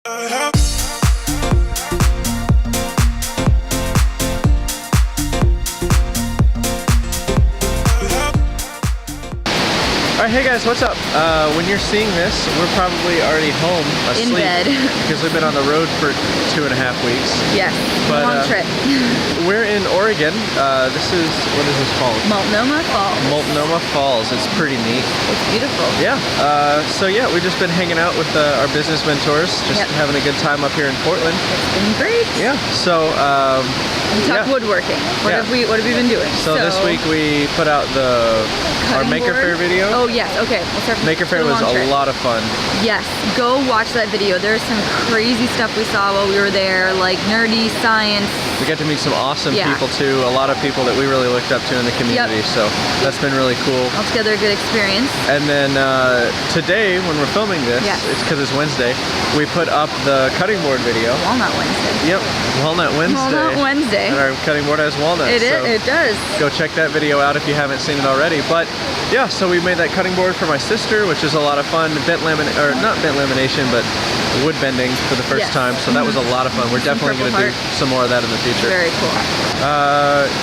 Alright, hey guys, what's up? When you're seeing this, we're probably already home asleep. In bed. Because we've been on the road for 2.5 weeks. Yes, But, long trip. We're in Oregon. This is, what is this called? Multnomah Falls. Multnomah Falls. It's pretty neat. It's beautiful. Yeah. So yeah, we've just been hanging out with our business mentors, just having a good time up here in Portland. It's been great. Yeah. So we talked woodworking. What have we been doing? So this week we put out our Maker Faire video. Oh yes, okay. We'll start from Maker Faire was a lot of fun. Yes, go watch that video. There's some crazy stuff we saw while we were there, like nerdy science. We got to meet some awesome people too. A lot of people that we really looked up to in the community. So that's been really cool. Altogether a good experience. And then today, when we're filming this, it's because it's Wednesday, we put up the cutting board video. Walnut Wednesday. Yep, Walnut Wednesday. Walnut Wednesday. And our cutting board has walnuts. It does. Go check that video out if you haven't seen it already. But yeah, so we made that cutting board for my sister, which is a lot of fun. Not bent lamination, but wood bending for the first time. So that was a lot of fun. We're definitely going to do some more of that in the future. Very cool.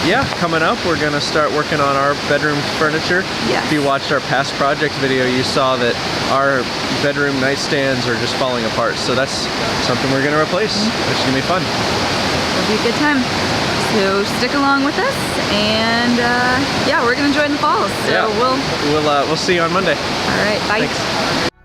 Yeah, coming up, we're going to start working on our bedroom furniture. Yes. If you watched our past project video, you saw that our bedroom nightstands are just falling apart. So that's something we're going to replace, which is going to be fun. It'll be a good time. So stick along with us, and yeah, we're gonna enjoy in the falls. So we'll see you on Monday. All right, bye. Thanks.